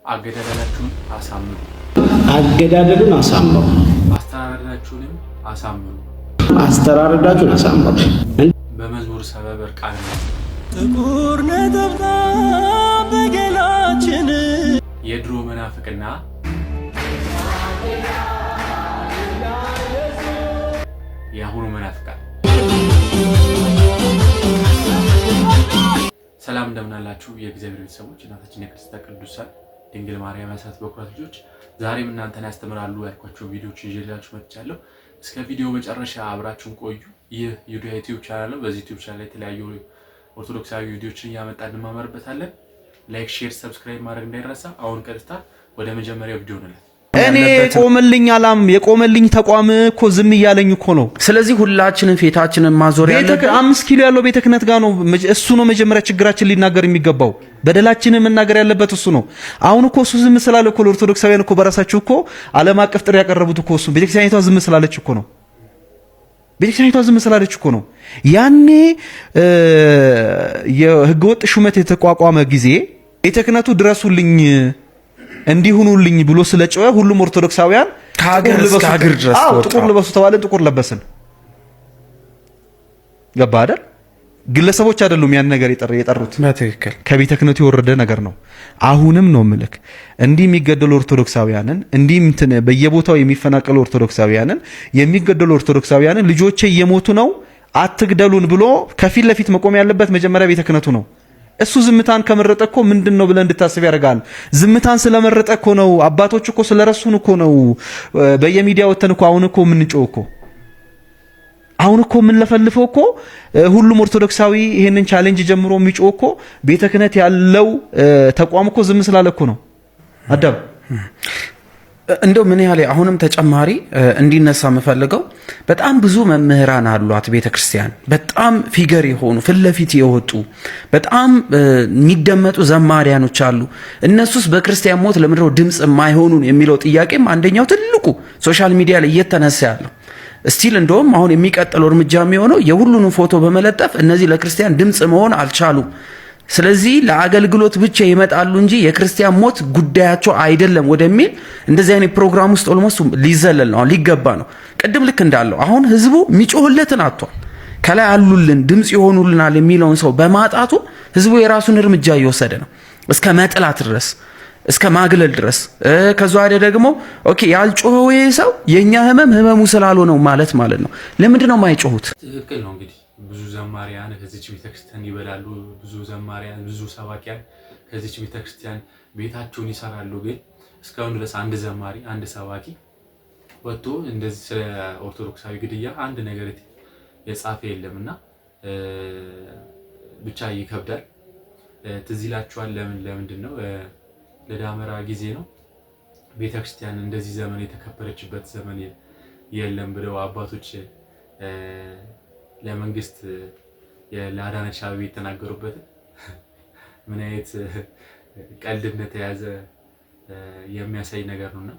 አገዳደላችሁን አሳምሩ። አገዳደሉን አሳምሩ። አስተራረዳችሁንም አሳምሩ። አስተራረዳችሁን አሳምሩ። በመዝሙር ሰበብ እርቃን ጥቁር ነጠብጣብ በገላችን የድሮ መናፍቅና የአሁኑ መናፍቃን ሰላም እንደምናላችሁ የእግዚአብሔር ቤተሰቦች እናታችን የክርስቶስ ቅዱሳን ድንግል ማርያም ያሳት በኩራት ልጆች ዛሬም እናንተን ያስተምራሉ ያልኳቸው ቪዲዮዎች ይዤላችሁ መጥቻለሁ። እስከ ቪዲዮ መጨረሻ አብራችሁን ቆዩ። ይህ ዩቲዩብ ቻናል ነው። በዚህ ዩቲዩብ ቻናል ላይ የተለያዩ ኦርቶዶክሳዊ ቪዲዮዎችን እያመጣን እንማማርበታለን። ላይክ፣ ሼር፣ ሰብስክራይብ ማድረግ እንዳይረሳ። አሁን ቀጥታ ወደ መጀመሪያው ቪዲዮ እንላለን። እኔ ቆመልኝ አላም የቆመልኝ ተቋም እኮ ዝም እያለኝ እኮ ነው። ስለዚህ ሁላችንም ፊታችንን ማዞር ያለብን 5 ኪሎ ያለው ቤተ ክህነት ጋር ነው። እሱ ነው መጀመሪያ ችግራችን ሊናገር የሚገባው። በደላችንን መናገር ያለበት እሱ ነው። አሁን እኮ እሱ ዝም ስላለ እኮ ኦርቶዶክሳውያን እኮ በራሳቸው እኮ ዓለም አቀፍ ጥሪ ያቀረቡት እኮ እሱ ቤተክርስቲያኒቷ ዝም ስላለች እኮ ነው። ቤተክርስቲያኒቷ ዝም ስላለች እኮ ነው። ያኔ የህገወጥ ሹመት የተቋቋመ ጊዜ ቤተ ክህነቱ ድረሱልኝ እንዲሁኑልኝ ብሎ ስለጨወ ሁሉም ኦርቶዶክሳውያን ከሀገር እስከ ሀገር ድረስ ጥቁር ልበሱ ተባለን፣ ጥቁር ለበስን። ገባ አይደል? ግለሰቦች አይደሉም ያን ነገር የጠሩት፣ በትክክል ከቤተ ክህነቱ የወረደ ነገር ነው። አሁንም ነው ምልክ እንዲህ የሚገደሉ ኦርቶዶክሳውያንን እንዲህ በየቦታው የሚፈናቀሉ ኦርቶዶክሳውያንን የሚገደሉ ኦርቶዶክሳውያንን ልጆቼ እየሞቱ ነው አትግደሉን ብሎ ከፊት ለፊት መቆም ያለበት መጀመሪያ ቤተ ክህነቱ ነው። እሱ ዝምታን ከመረጠ እኮ ምንድነው ብለን እንድታስብ ያደርጋል። ዝምታን ስለመረጠ እኮ ነው። አባቶች እኮ ስለረሱን እኮ ነው በየሚዲያው ወተን እኮ አሁን እኮ የምንጮህ እኮ አሁን እኮ የምንለፈልፈው እኮ ሁሉም ኦርቶዶክሳዊ ይሄንን ቻሌንጅ ጀምሮ የሚጮህ እኮ ቤተ ክህነት ያለው ተቋም እኮ ዝም ስላለ እኮ ነው። አዳም እንደው ምን ያህል አሁንም ተጨማሪ እንዲነሳ የምፈልገው በጣም ብዙ መምህራን አሏት ቤተክርስቲያን። በጣም ፊገር የሆኑ ፊት ለፊት የወጡ በጣም የሚደመጡ ዘማሪያኖች አሉ። እነሱስ በክርስቲያን ሞት ለምንድነው ድምጽ የማይሆኑን የሚለው ጥያቄም አንደኛው ትልቁ ሶሻል ሚዲያ ላይ እየተነሳ ያለው ስቲል እንደውም አሁን የሚቀጥለው እርምጃ የሚሆነው የሁሉንም ፎቶ በመለጠፍ እነዚህ ለክርስቲያን ድምጽ መሆን አልቻሉም፣ ስለዚህ ለአገልግሎት ብቻ ይመጣሉ እንጂ የክርስቲያን ሞት ጉዳያቸው አይደለም ወደሚል እንደዚህ አይነት ፕሮግራም ውስጥ ኦልሞስት ሊዘለል ነው፣ ሊገባ ነው። ቅድም ልክ እንዳለው አሁን ህዝቡ የሚጮህለትን አጥቷል። ከላይ አሉልን ድምጽ ይሆኑልናል የሚለውን ሰው በማጣቱ ህዝቡ የራሱን እርምጃ እየወሰደ ነው፣ እስከ መጥላት ድረስ፣ እስከ ማግለል ድረስ። ከዛ ወዲያ ደግሞ ኦኬ ያልጮኸው ሰው የኛ ህመሙ ስላልሆነው ማለት ነው። ለምንድን ነው የማይጮሁት? ትክክል ነው። እንግዲህ ብዙ ዘማሪያን ከዚች ቤተክርስቲያን ይበላሉ። ብዙ ዘማሪያን፣ ብዙ ሰባኪያን ከዚች ቤተክርስቲያን ቤታቸውን ይሰራሉ። ግን እስካሁን ድረስ አንድ ዘማሪ፣ አንድ ሰባኪ ወጥቶ እንደዚህ ስለ ኦርቶዶክሳዊ ግድያ አንድ ነገር የጻፈ የለምና ብቻ ይከብዳል። ትዝ ይላችኋል። ለምንድን ነው ለዳመራ ጊዜ ነው ቤተክርስቲያን እንደዚህ ዘመን የተከበረችበት ዘመን የለም ብለው አባቶች ለመንግስት ለአዳነች አቤቤ የተናገሩበት ምን አይነት ቀልድነት የያዘ የሚያሳይ ነገር ነውና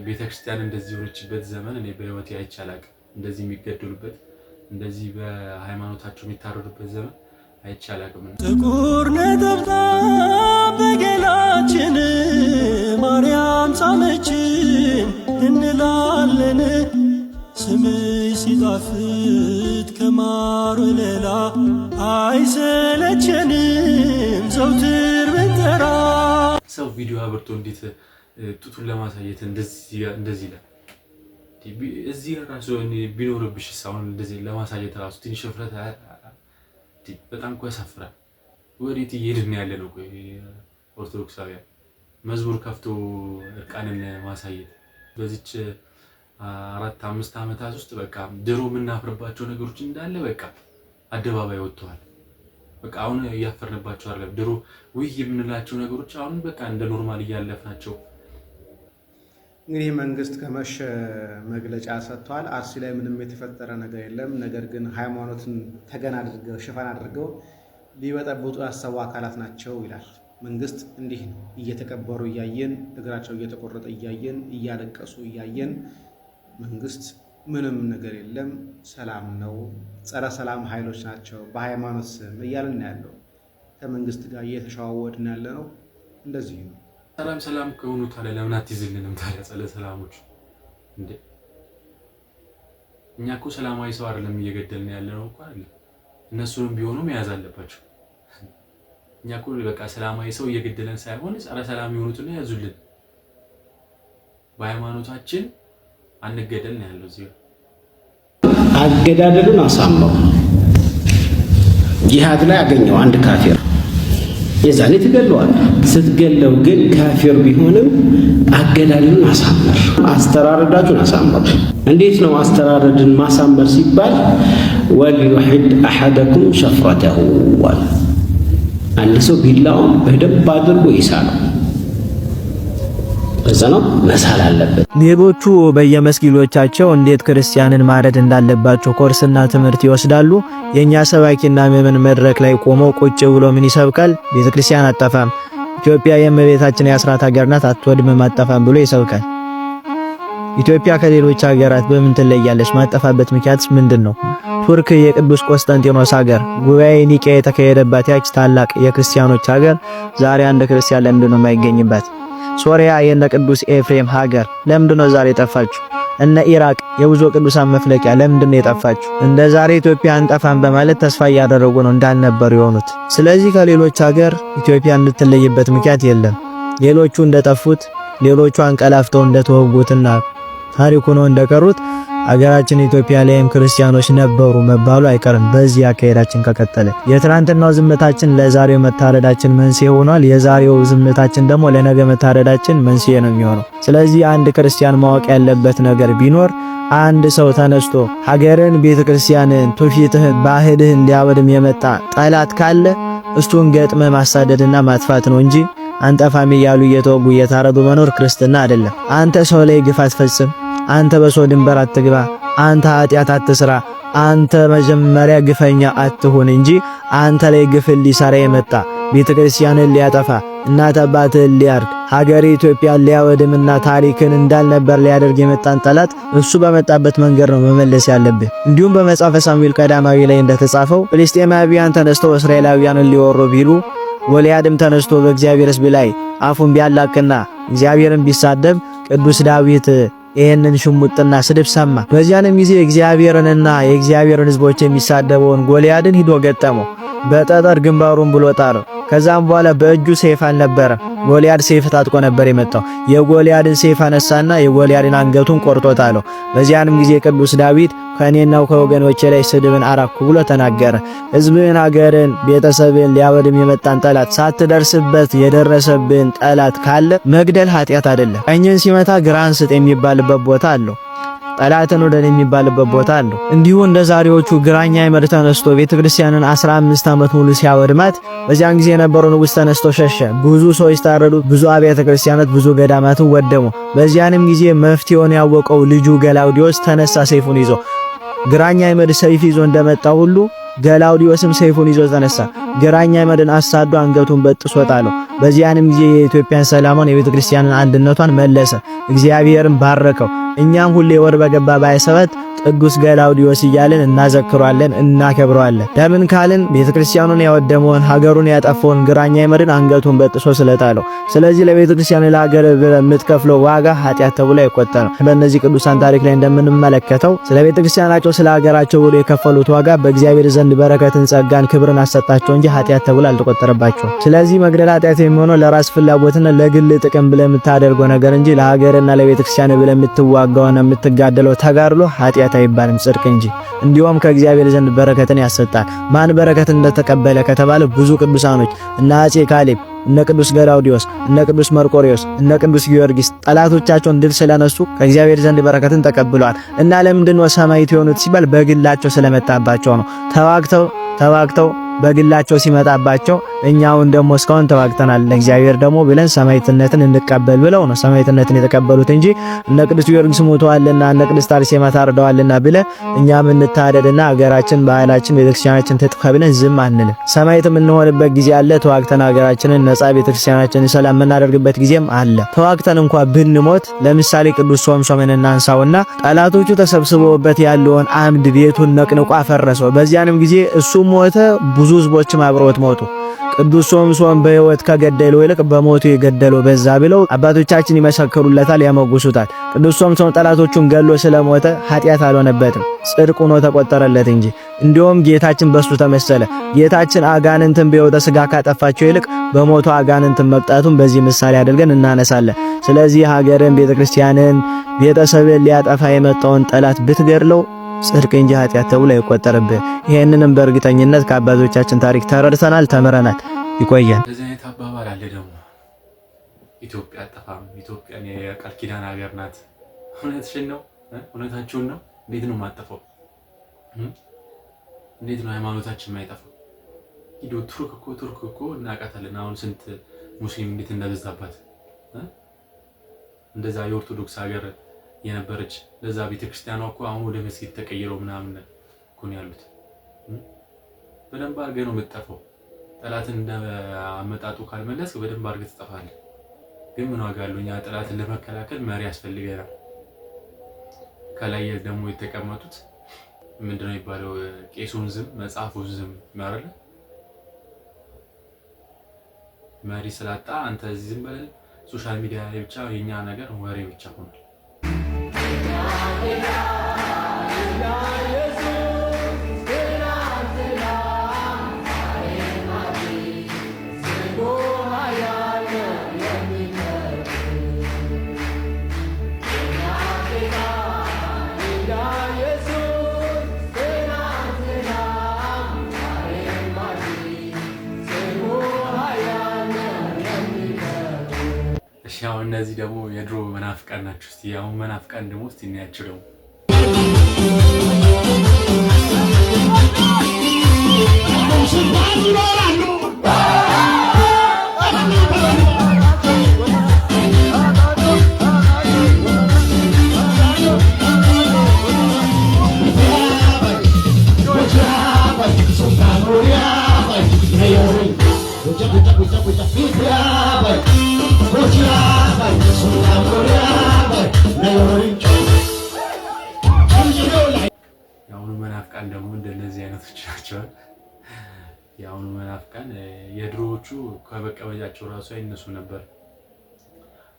ቤተክርስቲያን እንደዚህ የሆነችበት ዘመን እኔ በህይወቴ አይቼ አላቅም። እንደዚህ የሚገደሉበት፣ እንደዚህ በሃይማኖታቸው የሚታረዱበት ዘመን አይቼ አላቅም። ጥቁር ነጠብጣብ በገላችን ማርያም ሳመችን እንላለን ስምሽ ሲጣፍጥ ከማር ወለላ አይሰለቸንም ዘውትር ብንጠራ። ሰው ቪዲዮ አብርቶ እንዴት ጡቱን ለማሳየት እንደዚህ ይላል? እዚህ ራሱ ቢኖርብሽ አሁን እንደዚህ ለማሳየት ራሱ ትንሽ ፍረት በጣም እኮ ያሳፍራል። ወዴት እየሄድን ያለ ነው? ኦርቶዶክሳውያን መዝሙር ከፍቶ እርቃንን ማሳየት በዚች 4-5 ዓመታት ውስጥ በቃ ድሮ የምናፍርባቸው ነገሮች እንዳለ በቃ አደባባይ ወጥተዋል። በቃ አሁን እያፈርንባቸው አይደለም። ድሮ ውይ የምንላቸው ነገሮች አሁን በቃ እንደ ኖርማል እያለፍናቸው። እንግዲህ መንግስት ከመሸ መግለጫ ሰጥቷል። አርሲ ላይ ምንም የተፈጠረ ነገር የለም፣ ነገር ግን ሃይማኖትን ተገን አድርገው ሽፋን አድርገው ሊበጠብጡ ያሰቡ አካላት ናቸው ይላል። መንግስት እንዲህ እየተቀበሩ እያየን፣ እግራቸው እየተቆረጠ እያየን፣ እያለቀሱ እያየን መንግስት ምንም ነገር የለም ሰላም ነው፣ ጸረ ሰላም ኃይሎች ናቸው በሃይማኖት ስም እያልን ያለው ከመንግስት ጋር እየተሸዋወድን ያለ ነው። እንደዚህ ነው። ሰላም ከሆኑ ታዲያ ለምን አትይዝልንም ታዲያ ጸለ ሰላሞች እንዴ? እኛ እኮ ሰላማዊ ሰው አይደለም እየገደልን ያለነው እኮ አይደል? እነሱንም ቢሆኑ መያዝ አለባቸው። እኛ እኮ በቃ ሰላማዊ ሰው እየገደለን ሳይሆን ጸረ ሰላም የሆኑትን ያዙልን። በሃይማኖታችን አንገደል ነው ያለው እዚህ። አገዳደሉን አሳመው ጂሃድ ላይ አገኘው አንድ ካፊር የዛኔ ትገለዋል። ስትገለው ግን ካፊር ቢሆንም አገዳደሉን አሳመር፣ አስተራረዳችሁን አሳመር። እንዴት ነው አስተራረድን ማሳመር ሲባል ወልዩሂድ አሐደኩም ሸፍረተሁ ወል አንድ ሰው ቢላውን በደንብ አድርጎ ይሳለው። በዛ ነው መሳል አለበት። ሌሎቹ በየመስጊዶቻቸው እንዴት ክርስቲያንን ማረድ እንዳለባቸው ኮርስና ትምህርት ይወስዳሉ። የኛ ሰባኪና ምዕመን መድረክ ላይ ቆመው ቁጭ ብሎ ምን ይሰብካል? ቤተክርስቲያን አጠፋም፣ ኢትዮጵያ የእመቤታችን የአስራት ሀገር ናት፣ አትወድምም አጠፋም ብሎ ይሰብካል። ኢትዮጵያ ከሌሎች ሀገራት በምን ትለያለች? ማጠፋበት ምክንያትስ ምንድነው? ቱርክ የቅዱስ ቆስጠንጢኖስ ሀገር፣ ጉባኤ ኒቄያ የተካሄደባት ያች ታላቅ የክርስቲያኖች ሀገር ዛሬ አንድ ክርስቲያን ለምንድነው የማይገኝባት? ሶሪያ የነ ቅዱስ ኤፍሬም ሀገር ለምንድነው ዛሬ ጠፋችሁ? እነ ኢራቅ የብዙ ቅዱሳን መፍለቂያ ለምንድነው የጠፋችሁ? እንደ ዛሬ ኢትዮጵያ አንጠፋን በማለት ተስፋ እያደረጉ ነው እንዳልነበሩ የሆኑት። ስለዚህ ከሌሎች ሀገር ኢትዮጵያ እንድትለይበት ምክንያት የለም። ሌሎቹ እንደጠፉት፣ ሌሎቹ አንቀላፍተው እንደተወጉትና ታሪኩ ነው እንደቀሩት አገራችን ኢትዮጵያ ላይም ክርስቲያኖች ነበሩ መባሉ አይቀርም። በዚህ አካሄዳችን ከቀጠለ የትናንትናው ዝምታችን ለዛሬው መታረዳችን መንስኤ ሆኗል። የዛሬው ዝምታችን ደግሞ ለነገ መታረዳችን መንስኤ ነው የሚሆነው። ስለዚህ አንድ ክርስቲያን ማወቅ ያለበት ነገር ቢኖር አንድ ሰው ተነስቶ ሀገርን፣ ቤተክርስቲያንን፣ ትውፊትህን፣ ባህልህን ሊያወድም የመጣ ጠላት ካለ እሱን ገጥመ ማሳደድና ማጥፋት ነው እንጂ አንጠፋም እያሉ እየተወጉ እየታረዱ መኖር ክርስትና አይደለም። አንተ ሰው ላይ ግፍ አትፈጽም። አንተ በሰው ድንበር አትግባ። አንተ ኃጢአት አትስራ። አንተ መጀመሪያ ግፈኛ አትሁን እንጂ አንተ ላይ ግፍን ሊሰራ የመጣ ቤተክርስቲያንን ሊያጠፋ እናት አባትህን ሊያርድ ሀገር ኢትዮጵያን ሊያወድምና ታሪክን እንዳልነበር ሊያደርግ የመጣን ጠላት እሱ በመጣበት መንገድ ነው መመለስ ያለብህ። እንዲሁም በመጽሐፈ ሳሙኤል ቀዳማዊ ላይ እንደተጻፈው ፍልስጤማውያን ተነስተው እስራኤላውያንን ሊወሩ ቢሉ ጎልያድም ተነስቶ በእግዚአብሔር ሕዝብ ላይ አፉን ቢያላቅና እግዚአብሔርን ቢሳደብ ቅዱስ ዳዊት ይሄንን ሽሙጥና ስድብ ሰማ። በዚያንም ጊዜ እግዚአብሔርንና የእግዚአብሔርን ሕዝቦች የሚሳደበውን ጎልያድን ሂዶ ገጠመው። በጠጠር ግንባሩን ብሎ ጣለው። ከዛም በኋላ በእጁ ሰይፍ አልነበረ። ጎልያድ ሰይፍ ታጥቆ ነበር የመጣው። የጎልያድን ሰይፍ አነሳና የጎልያድን አንገቱን ቆርጦ ጣለው። በዚያንም ጊዜ ቅዱስ ዳዊት ከኔናው ከወገኖቼ ላይ ስድብን አራኩ ብሎ ተናገረ። ሕዝብን፣ ሀገርን፣ ቤተሰብን ሊያወድም የመጣን ጠላት ሳትደርስበት የደረሰብን ጠላት ካለ መግደል ኃጢአት አይደለም። ቀኝን ሲመታ ግራን ስጥ የሚባልበት ቦታ አለው። ጠላትን ወደን የሚባልበት ቦታ አለው። እንዲሁ እንደ ዛሬዎቹ ግራኛ ይመር ተነስቶ ቤተክርስቲያንን 15 ዓመት ሙሉ ሲያወድማት በዚያን ጊዜ የነበረው ንጉሥ ተነስቶ ሸሸ። ብዙ ሰዎች ታረዱ። ብዙ አብያተ ክርስቲያናት፣ ብዙ ገዳማት ወደሙ። በዚያንም ጊዜ መፍትሄውን ያወቀው ልጁ ገላውዲዮስ ተነሳ ሰይፉን ይዞ። ግራኛ ይመር ሰይፍ ይዞ እንደመጣ ሁሉ ገላውዲዮስም ሰይፉን ይዞ ተነሳ። ግራኛ ይመርን አሳዶ አንገቱን በጥሶ ጣለው። በዚያንም ጊዜ የኢትዮጵያን ሰላሟን የቤተክርስቲያንን አንድነቷን መለሰ። እግዚአብሔርን ባረከው። እኛም ሁሌ ወር በገባ ባይሰበት ቅዱስ ገላውዲዮስ እያልን እናዘክሯለን፣ እናከብረዋለን። ለምን ካልን ቤተክርስቲያኑን ያወደመውን ሀገሩን ያጠፋውን ግራኛ ይመርን አንገቱን በጥሶ ስለጣለው። ስለዚህ ለቤተክርስቲያን ለሀገር የምትከፍለው ዋጋ ኃጢአት ተብሎ አይቆጠርም። በእነዚህ ቅዱሳን ታሪክ ላይ እንደምንመለከተው ስለ ቤተክርስቲያናቸው ስለ ሀገራቸው ብሎ የከፈሉት ዋጋ በእግዚአብሔር ዘንድ በረከትን፣ ጸጋን፣ ክብርን አሰጣቸው እንጂ ኃጢአት ተብሎ አልተቆጠረባቸውም። ስለዚህ መግደል ኃጢአት የሚሆነው ለራስ ፍላጎትና ለግል ጥቅም ብለህ የምታደርገው ነገር እንጂ ለሀገርና ለቤተክርስቲያን ብለህ የምትዋጋውና የምትጋደለው ተጋድሎ ኃጢአት አይባልም፣ ጽድቅ እንጂ። እንዲሁም ከእግዚአብሔር ዘንድ በረከትን ያሰጣል። ማን በረከት እንደተቀበለ ከተባለ ብዙ ቅዱሳኖች እነ አፄ ካሌብ፣ እነ ቅዱስ ገላውዲዮስ፣ እነ ቅዱስ መርቆሪዎስ፣ እነ ቅዱስ ጊዮርጊስ ጠላቶቻቸውን ድል ስለነሱ ከእግዚአብሔር ዘንድ በረከትን ተቀብለዋል። እና ለምንድነው ሰማዕት የሆኑት ሲባል በግላቸው ስለመጣባቸው ነው። ተዋግተው በግላቸው ሲመጣባቸው እኛውን ደግሞ እስካሁን ተዋግተናል ለእግዚአብሔር ደግሞ ብለን ሰማዕትነትን እንቀበል ብለው ነው ሰማዕትነትን የተቀበሉት እንጂ እነ ቅዱስ ጊዮርጊስ ሞተዋልና እነ ቅድስት አርሴማ ታርደዋልና ብለ እኛም እንታደድና ሀገራችን፣ ባህላችን፣ ቤተክርስቲያናችን ትጥፋ ብለን ዝም አንልም። ሰማዕት የምንሆንበት ጊዜ አለ። ተዋግተን ሀገራችንን ነጻ፣ ቤተክርስቲያናችንን ሰላም የምናደርግበት ጊዜም አለ። ተዋግተን እንኳን ብንሞት ለምሳሌ ቅዱስ ሶምሶንን እናንሳውና ጠላቶቹ ተሰብስበውበት ያለውን አምድ ቤቱን ነቅንቆ አፈረሰው። በዚያንም ጊዜ እሱ ሞተ፣ ብዙ ህዝቦችም አብረውት ሞቱ። ቅዱስ ሶምሶን በሕይወት ከገደለው ይልቅ በሞቱ የገደለው በዛ ብለው አባቶቻችን ይመሰክሩለታል፣ ያመጉሱታል። ቅዱስ ሶምሶን ጠላቶቹን ገሎ ስለሞተ ኃጢአት አልሆነበትም፣ ጽድቅ ሆኖ ተቆጠረለት እንጂ። እንዲሁም ጌታችን በሱ ተመሰለ። ጌታችን አጋንንትን በሕይወተ ሥጋ ካጠፋቸው ይልቅ በሞቱ አጋንንትን መቅጣቱን በዚህ ምሳሌ አድርገን እናነሳለን። ስለዚህ ሀገርን፣ ቤተክርስቲያንን፣ ቤተሰብን ሊያጠፋ የመጣውን ጠላት ብትገድለው ጽድቅ እንጂ ኃጢአት ተብሎ አይቆጠርብህ። ይሄንንም በእርግጠኝነት ከአባቶቻችን ታሪክ ተረድተናል፣ ተምረናል። ይቆየን። እንደዚህ አይነት አባባል አለ ደግሞ ኢትዮጵያ አጠፋም፣ ኢትዮጵያ የቃል ኪዳን ሀገር ናት። እውነትሽን ነው? እውነታችሁን ነው? እንዴት ነው የማጠፋው? እንዴት ነው ሃይማኖታችን የማይጠፋው? ሂዶ ቱርክ እኮ እናውቃታለን። አሁን ስንት ሙስሊም እንዴት እንደበዛባት እንደዛ የኦርቶዶክስ ሀገር የነበረች ለዛ ቤተክርስቲያኗ እኮ አሁን ወደ መስጊድ ተቀይረው ምናምን እኮ ነው ያሉት። በደንብ አድርገህ ነው የምትጠፋው። ጠላትን እንደአመጣጡ ካልመለስ በደንብ አድርገህ ትጠፋለህ። ግን ምን ዋጋ አለው? እኛ ጠላትን ለመከላከል መሪ ያስፈልገናል። ከላይ ደግሞ የተቀመጡት ምንድነው የሚባለው? ቄሱን ዝም መጽሐፉን ዝም ማለት መሪ ስላጣ አንተ ዝም በል። ሶሻል ሚዲያ ላይ ብቻ የኛ ነገር ወሬ ብቻ ሆኗል። አሁን እነዚህ ደግሞ የድሮ መናፍቃን ናቸው። እስቲ አሁን መናፍቃን ደግሞ እስቲ እናያቸው ደግሞ የአሁኑ መናፍቃን ደግሞ እንደነዚህ አይነቶች ናቸው። የአሁኑ መናፍቃን የድሮዎቹ ከመቀመጫቸው ራሱ አይነሱ ነበር።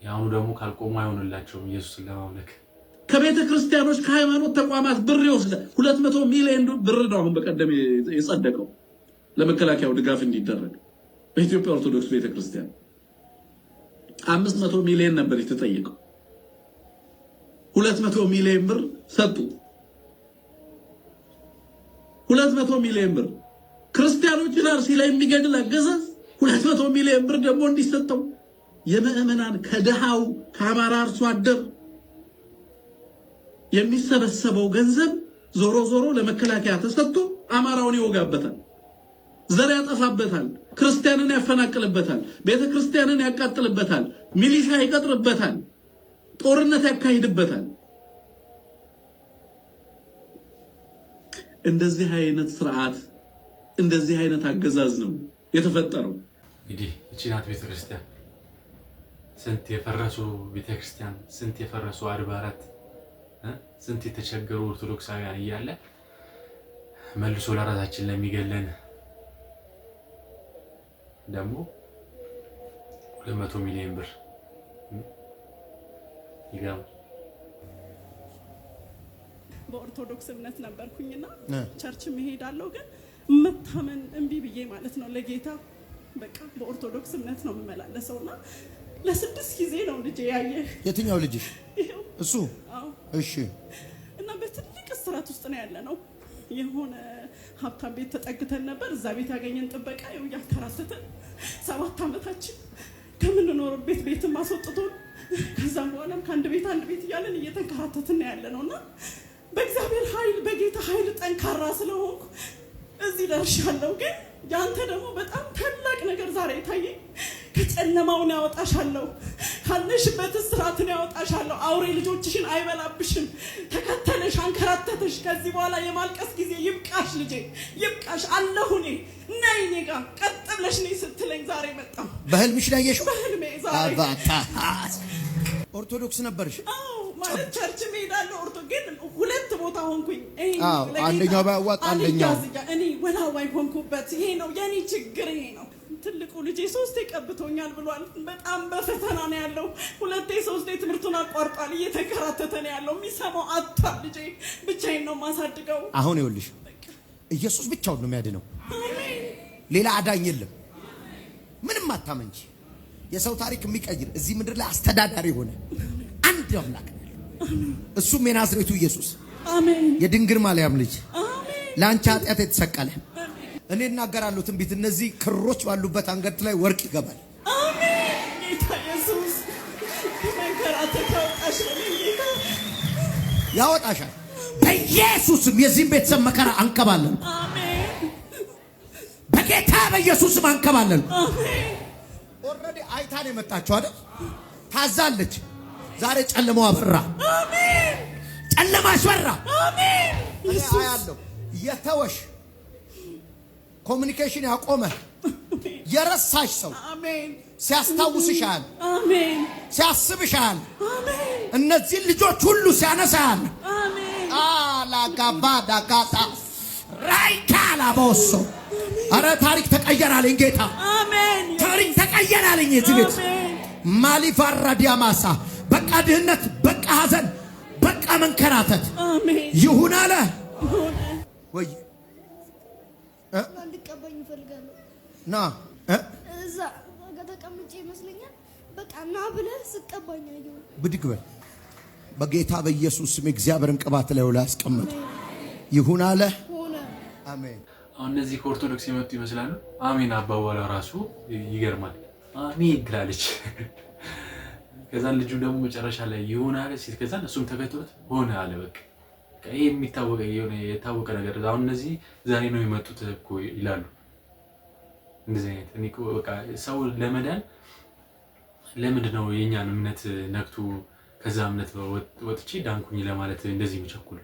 የአሁኑ ደግሞ ካልቆሙ አይሆንላቸውም ኢየሱስን ለማምለክ። ከቤተ ክርስቲያኖች ከሃይማኖት ተቋማት ብር ይወስዳል። 200 ሚሊዮን ብር ነው አሁን በቀደም የጸደቀው ለመከላከያው ድጋፍ እንዲደረግ በኢትዮጵያ ኦርቶዶክስ ቤተክርስቲያን 500 ሚሊዮን ነበር የተጠየቀው። 200 ሚሊዮን ብር ሰጡ። 200 ሚሊዮን ብር ክርስቲያኖችን አርሲ ላይ የሚገድል አገዛዝ 200 ሚሊዮን ብር ደግሞ እንዲሰጠው የምዕመናን ከድሃው ከአማራ አርሶ አደር የሚሰበሰበው ገንዘብ ዞሮ ዞሮ ለመከላከያ ተሰጥቶ አማራውን ይወጋበታል፣ ዘር ያጠፋበታል፣ ክርስቲያንን ያፈናቅልበታል፣ ቤተክርስቲያንን ያቃጥልበታል፣ ሚሊሻ ይቀጥርበታል፣ ጦርነት ያካሂድበታል። እንደዚህ አይነት ስርዓት እንደዚህ አይነት አገዛዝ ነው የተፈጠረው። እንግዲህ እቺ ናት ቤተክርስቲያን። ስንት የፈረሱ ቤተክርስቲያን፣ ስንት የፈረሱ አድባራት፣ ስንት የተቸገሩ ኦርቶዶክሳውያን እያለ መልሶ ለራሳችን ለሚገለን ደግሞ 200 ሚሊዮን ብር ይገርም። በኦርቶዶክስ እምነት ነበርኩኝና ቸርች መሄዳለሁ፣ ግን መታመን እምቢ ብዬ ማለት ነው ለጌታ። በቃ በኦርቶዶክስ እምነት ነው የምመላለሰውና ለ6 ጊዜ ነው ልጄ ያየ። የትኛው ልጅሽ? እሱ? አዎ። እሺ። እና በትልቅ እስራት ውስጥ ነው ያለ ነው። የሆነ ሀብታም ቤት ተጠግተን ነበር። እዛ ቤት ያገኘን ጥበቃ ይው ያከራተተን 7 ዓመታችን ከምንኖርበት ቤትም አስወጥቶን ከዛም በኋላም ከአንድ ቤት አንድ ቤት እያለን እየተንከራተትን ያለ ነውና በእግዚአብሔር ኃይል በጌታ ኃይል ጠንካራ ስለሆንኩ እዚህ ደርሻለሁ። ግን ያንተ ደግሞ በጣም ታላቅ ነገር ዛሬ ታየኝ። ከጨለማውን ያወጣሻለሁ፣ ካለሽበት እስራትን ያወጣሻለሁ። አውሬ ልጆችሽን አይበላብሽም። ተከተለሽ አንከራተተሽ። ከዚህ በኋላ የማልቀስ ጊዜ ይብቃሽ ልጄ፣ ይብቃሽ አለሁ እኔ። ነይ እኔ ጋር ቀጥ ብለሽ ነይ ስትለኝ ዛሬ መጣሁ። በህልምሽ ነው ያየሽው? በህልሜ ዛሬ። ኦርቶዶክስ ነበርሽ? አዎ፣ ማለት ቸርች እሄዳለሁ። ግን 2 ቦታ ሆንኩኝ። አንደኛው ባያዋጣ አንደኛው እኔ ወላዋይ ሆንኩበት። ይሄ ነው የኔ ችግር፣ ይሄ ነው። ትልቁ ልጄ 3 ቀብቶኛል ብሏል። በጣም በፈተና ነው ያለው። 2 3 ትምህርቱን አቋርጧል። እየተከራተተ ነው ያለው። የሚሰማው አጥቷል። ልጄ ብቻዬን ነው ማሳድገው። አሁን ይኸውልሽ ኢየሱስ ብቻውን ነው የሚያድነው። ሌላ አዳኝ የለም። ምንም አታመንጂ። የሰው ታሪክ የሚቀይር እዚህ ምድር ላይ አስተዳዳሪ ሆነ አንድ አምላክ ነው። እሱም የናዝሬቱ ኢየሱስ አሜን። የድንግል ማርያም ልጅ አሜን። ለአንቺ ኃጢአት የተሰቀለ እኔ እናገራለሁ ትንቢት። እነዚህ ክሮች ባሉበት አንገት ላይ ወርቅ ይገባል። አሜን። ጌታ ኢየሱስ ከመንከራተት ያወጣሻል። በኢየሱስም የዚህም ቤተሰብ መከራ አንከባለን። አሜን። በጌታ በኢየሱስም አንከባለን። አሜን። ኦልሬዲ አይታን የመጣችው አይደል? ታዛለች። ዛሬ ጨለማው አበራ። አሜን። ጨለማሽ በራ። አሜን። ኢየሱስ ያለው የተወሽ ኮሙኒኬሽን ያቆመ የረሳሽ ሰው አሜን። ሲያስታውስሻል። አሜን። ሲያስብሻል። አሜን። እነዚህ ልጆች ሁሉ ሲያነሳል። አሜን። አላጋባ ዳጋታ ራይካላ ቦሶ አረ ታሪክ ተቀየራለኝ ጌታ። አሜን። ታሪክ ተቀየራለኝ። እዚህ ቤት ማሊፋራዲያ ማሳ በቃ ድህነት፣ በቃ ሐዘን፣ በቃ መንከራተት አሜን ይሁን አለ ወይ? እንድቀበኝ እፈልጋለሁ። ና እዛ ተቀምጬ ይመስለኛል። በቃ ና ብለህ ስቀባኝ አየሁ። ብድግ በል። በጌታ በኢየሱስ ስም እግዚአብሔርን ቅባት ላይ ወላ ያስቀምጥ። ይሁን አለ ሆነ። አሜን። አሁን እነዚህ ከኦርቶዶክስ የመጡ ይመስላሉ። አሜን አባባሏ ራሱ ይገርማል። አሜን ትላለች። ከዛን ልጁ ደግሞ መጨረሻ ላይ ይሁን አለ ሲል ከዛን እሱም ተከትሎት ሆነ አለ። በቃ ይሄ የሚታወቀ የታወቀ ነገር። አሁን እነዚህ ዛሬ ነው የመጡት እኮ ይላሉ። እንደዚህ አይነት እኔ እኮ በቃ ሰው ለመዳን ለምንድን ነው የኛን እምነት ነክቱ ከዛ እምነት ወጥቼ ዳንኩኝ ለማለት እንደዚህ የሚቸኩል?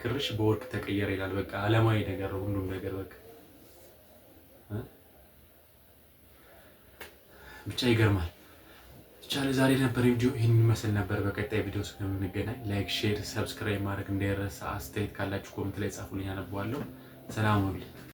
ክርሽ በወርቅ ተቀየረ ይላል። በቃ ዓለማዊ ነገር ሁሉም ነገር በቃ ብቻ ይገርማል። ብቻ ለዛሬ ነበር ቪዲዮ ይሄን ይመስል ነበር። በቀጣይ ቪዲዮ እስከምንገናኝ ላይክ፣ ሼር፣ ሰብስክራይብ ማድረግ እንዳይረሳ። አስተያየት ካላችሁ ኮሜንት ላይ ጻፉልኝ፣ አነባዋለሁ። ሰላም ሁኑ።